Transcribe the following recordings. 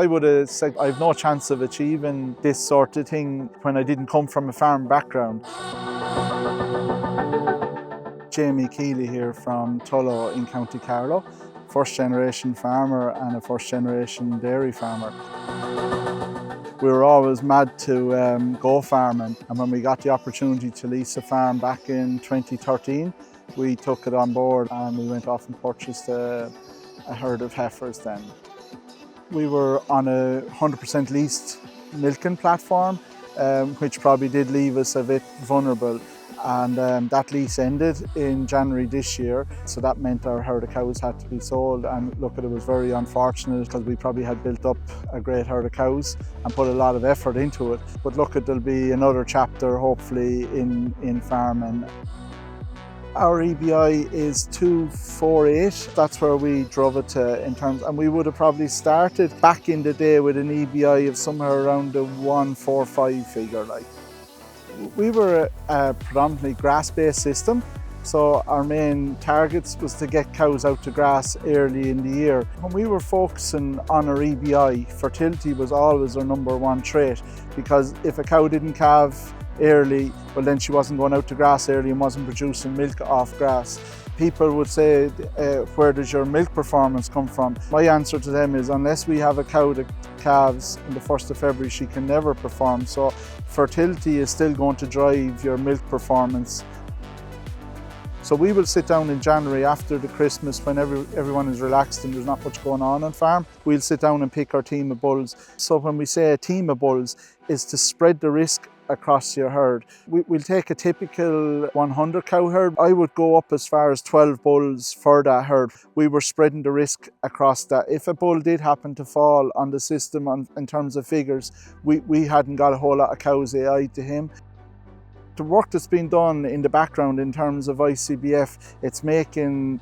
I would have said I've no chance of achieving this sort of thing when I didn't come from a farm background. Jamie Kealy here from Carlow in County Carlow, first generation farmer and a first generation dairy farmer. We were always mad to go farming, and when we got the opportunity to lease a farm back in 2013, we took it on board and we went off and purchased a herd of heifers then. We were on a 100% leased milking platform, which probably did leave us a bit vulnerable. And that lease ended in January this year, so that meant our herd of cows had to be sold. And look, it was very unfortunate because we probably had built up a great herd of cows and put a lot of effort into it. But look, there'll be another chapter hopefully in farming. Our EBI is 248. That's where we drove it to in terms, and we would have probably started back in the day with an EBI of somewhere around the 145 figure. We were a predominantly grass-based system, so our main targets was to get cows out to grass early in the year. When we were focusing on our EBI, fertility was always our number one trait, because if a cow didn't calve early, well then she wasn't going out to grass early and wasn't producing milk off grass. People would say, where does your milk performance come from? My answer to them is, unless we have a cow that calves in the 1st of February, she can never perform. So fertility is still going to drive your milk performance. So we will sit down in January after the Christmas when everyone is relaxed and there's not much going on farm. We'll sit down and pick our team of bulls. So when we say a team of bulls, is to spread the risk across your herd. We'll take a typical 100 cow herd. I would go up as far as 12 bulls for that herd. We were spreading the risk across that. If a bull did happen to fall on the system in terms of figures, we hadn't got a whole lot of cows AI to him. The work that's been done in the background in terms of ICBF, it's making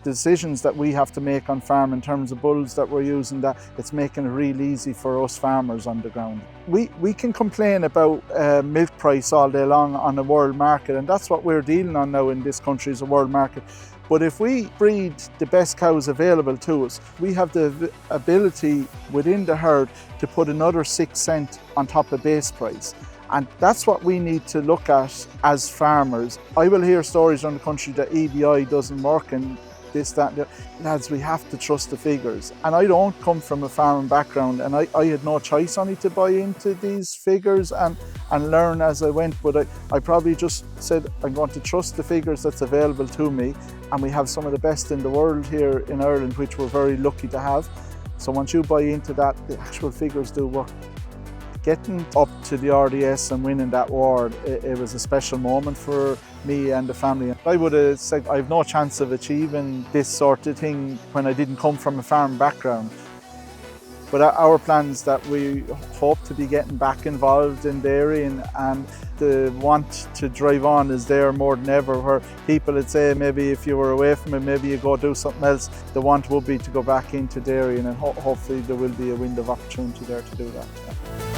decisions that we have to make on farm in terms of bulls that we're using, that it's making it real easy for us farmers on the ground. We can complain about milk price all day long on the world market, and that's what we're dealing on now in this country, is a world market. But if we breed the best cows available to us, we have the ability within the herd to put another 6 cents on top of base price. And that's what we need to look at as farmers. I will hear stories around the country that EBI doesn't work and this, that, and that. Lads, we have to trust the figures. And I don't come from a farming background, and I had no choice only to buy into these figures and learn as I went. But I probably just said, I'm going to trust the figures that's available to me. And we have some of the best in the world here in Ireland, which we're very lucky to have. So once you buy into that, the actual figures do work. Getting up to the RDS and winning that award, it was a special moment for me and the family. I would have said I've no chance of achieving this sort of thing when I didn't come from a farm background. But our plans that we hope to be getting back involved in dairying, and the want to drive on is there more than ever, where people would say maybe if you were away from it, maybe you go do something else. The want would be to go back into dairying, and hopefully there will be a window of opportunity there to do that. Yeah.